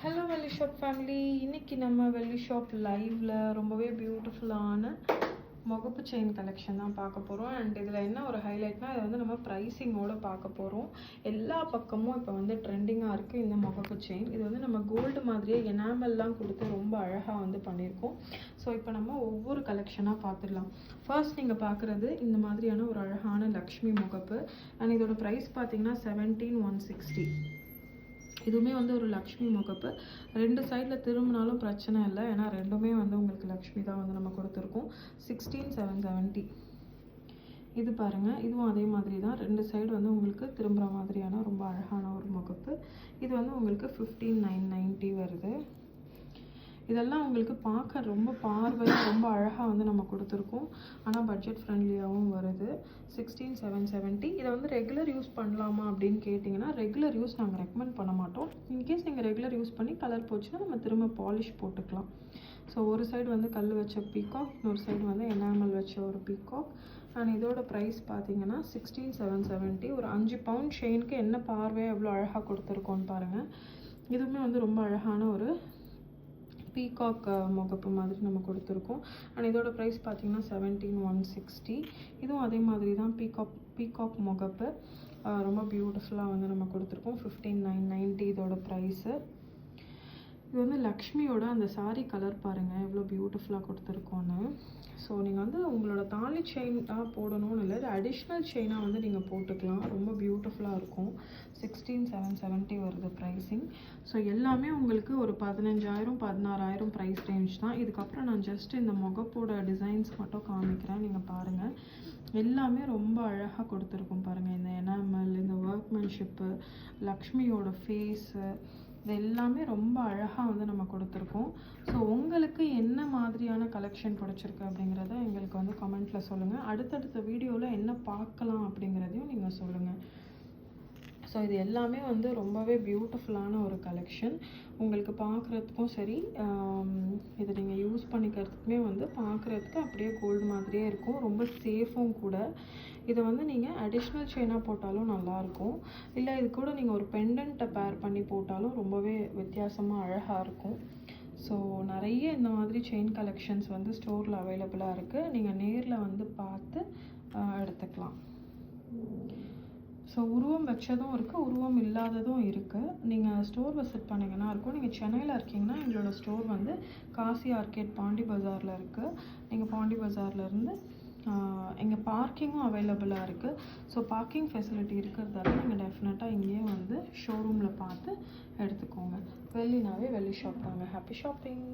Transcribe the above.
Hello வெள்ளி shop family. இன்னைக்கு நம்ம வெள்ளி ஷாப் லைவ்ல ரொம்பவே பியூட்டிஃபுல்லான முகப்பு செயின் கலெக்ஷன் தான் பார்க்க போகிறோம். அண்ட் இதில் என்ன ஒரு ஹைலைட்னா, இதை வந்து நம்ம ப்ரைஸிங்கோடு பார்க்க போகிறோம். எல்லா பக்கமும் இப்போ வந்து ட்ரெண்டிங்காக இருக்குது இந்த முகப்பு செயின். இது வந்து நம்ம கோல்டு மாதிரியே எனாமல்லாம் கொடுத்து ரொம்ப அழகாக வந்து பண்ணியிருக்கோம். ஸோ இப்போ நம்ம ஒவ்வொரு கலெக்ஷனாக பார்த்துடலாம். ஃபர்ஸ்ட் நீங்கள் பார்க்குறது இந்த மாதிரியான ஒரு அழகான லக்ஷ்மி முகப்பு. அண்ட் இதோட ப்ரைஸ் பார்த்தீங்கன்னா 17,160. இதுவுமே வந்து ஒரு லக்ஷ்மி முகப்பு. ரெண்டு சைடில் திரும்பினாலும் பிரச்சனை இல்லை, ஏன்னா ரெண்டுமே வந்து உங்களுக்கு லக்ஷ்மி தான் வந்து நம்ம கொடுத்துருக்கோம். 16,770. இது பாருங்கள், இதுவும் அதே மாதிரி தான். ரெண்டு சைடு வந்து உங்களுக்கு திரும்புகிற மாதிரியான ரொம்ப அழகான ஒரு முகப்பு. இது வந்து உங்களுக்கு 15,990 வருது. இதெல்லாம் உங்களுக்கு பார்க்க ரொம்ப பார்வையாக ரொம்ப அழகாக வந்து நம்ம கொடுத்துருக்கோம். ஆனால் பட்ஜெட் ஃப்ரெண்ட்லியாகவும் வருது. 16,770. இதை வந்து ரெகுலர் யூஸ் பண்ணலாமா அப்படின்னு கேட்டிங்கன்னா, ரெகுலர் யூஸ் நாங்கள் ரெக்கமெண்ட் பண்ண மாட்டோம். இன்கேஸ் நீங்கள் ரெகுலர் யூஸ் பண்ணி கலர் போச்சுன்னா நம்ம திரும்ப பாலிஷ் போட்டுக்கலாம். ஸோ ஒரு சைடு வந்து கல் வச்ச பீகாக், இன்னொரு சைடு வந்து எனாமல் வச்ச ஒரு பீகாக். அண்ட் இதோட ப்ரைஸ் பார்த்தீங்கன்னா 16,770. ஒரு 5 பவுண்ட் செயினுக்கு என்ன பார்வையாக எவ்வளோ அழகாக கொடுத்துருக்கோன்னு பாருங்கள். இதுவுமே வந்து ரொம்ப அழகான ஒரு பீகாக் முகப்பு மாதிரி நம்ம கொடுத்துருக்கோம். அண்ட் இதோட ப்ரைஸ் பார்த்தீங்கன்னா 17,160. இதுவும் அதே மாதிரி தான் பீகாக் முகப்பு. ரொம்ப பியூட்டிஃபுல்லாக வந்து நம்ம கொடுத்துருக்கோம். 15,990 இதோட ப்ரைஸு. இது வந்து லக்ஷ்மியோட அந்த சாரீ கலர் பாருங்கள் எவ்வளோ பியூட்டிஃபுல்லாக கொடுத்துருக்கோன்னு. ஸோ நீங்கள் வந்து உங்களோட தாலி செயினாக போடணும்னு இல்லை, இது அடிஷ்னல் செயினாக வந்து நீங்கள் போட்டுக்கலாம். ரொம்ப பியூட்டிஃபுல்லாக இருக்கும். 16,770 வருது ப்ரைஸிங். ஸோ எல்லாமே உங்களுக்கு ஒரு 15,000 16,000 ப்ரைஸ் ரேஞ்ச் தான். இதுக்கப்புறம் நான் ஜஸ்ட் இந்த முகப்போட டிசைன்ஸ் மட்டும் காமிக்கிறேன், நீங்கள் பாருங்கள். எல்லாமே ரொம்ப அழகாக கொடுத்துருக்கும் பாருங்கள். இந்த எனாமல், இந்த ஒர்க்மேன்ஷிப்பு, லக்ஷ்மியோட ஃபேஸு, இது எல்லாமே ரொம்ப அழகாக வந்து நம்ம கொடுத்துருக்கோம். ஸோ உங்களுக்கு என்ன மாதிரியான கலெக்ஷன் பிடிச்சிருக்கு அப்படிங்கிறத எங்களுக்கு வந்து கமெண்ட்டில் சொல்லுங்கள். அடுத்தடுத்த வீடியோவில் என்ன பார்க்கலாம் அப்படிங்கிறதையும் நீங்கள் சொல்லுங்கள். ஸோ இது எல்லாமே வந்து ரொம்பவே பியூட்டிஃபுல்லான ஒரு கலெக்ஷன். உங்களுக்கு பார்க்குறதுக்கும் சரி, இதை நீங்கள் யூஸ் பண்ணிக்கிறதுக்குமே வந்து பார்க்குறதுக்கு அப்படியே கோல்டு மாதிரியே இருக்கும். ரொம்ப சேஃபும் கூட. இதை வந்து நீங்கள் அடிஷ்னல் செயினாக போட்டாலும் நல்லாயிருக்கும். இல்லை இது கூட நீங்கள் ஒரு பெண்டன்ட்டை பேர் பண்ணி போட்டாலும் ரொம்பவே வித்தியாசமாக அழகாக இருக்கும். ஸோ நிறைய இந்த மாதிரி செயின் கலெக்ஷன்ஸ் வந்து ஸ்டோரில் அவைலபிளாக இருக்குது. நீங்கள் நேரில் வந்து பார்த்து எடுத்துக்கலாம். ஸோ உருவம் வச்சதும் இருக்குது, உருவம் இல்லாததும் இருக்குது. நீங்கள் ஸ்டோர் விசிட் பண்ணிங்கன்னா இருக்கும். நீங்கள் சென்னையில் இருக்கீங்கன்னா எங்களோட ஸ்டோர் வந்து காசி ஆர்கேட் பாண்டி பஜாரில் இருக்குது. நீங்கள் பாண்டி பஜார்லேருந்து இங்கே பார்க்கிங்கும் அவைலபிளாக இருக்குது. ஸோ பார்க்கிங் ஃபெசிலிட்டி இருக்கிறதால நீங்கள் டெஃபினட்டாக இங்கேயே வந்து ஷோரூமில் பார்த்து எடுத்துக்கோங்க. வெள்ளினாவே வெள்ளி ஷாப் தாங்க. Happy shopping.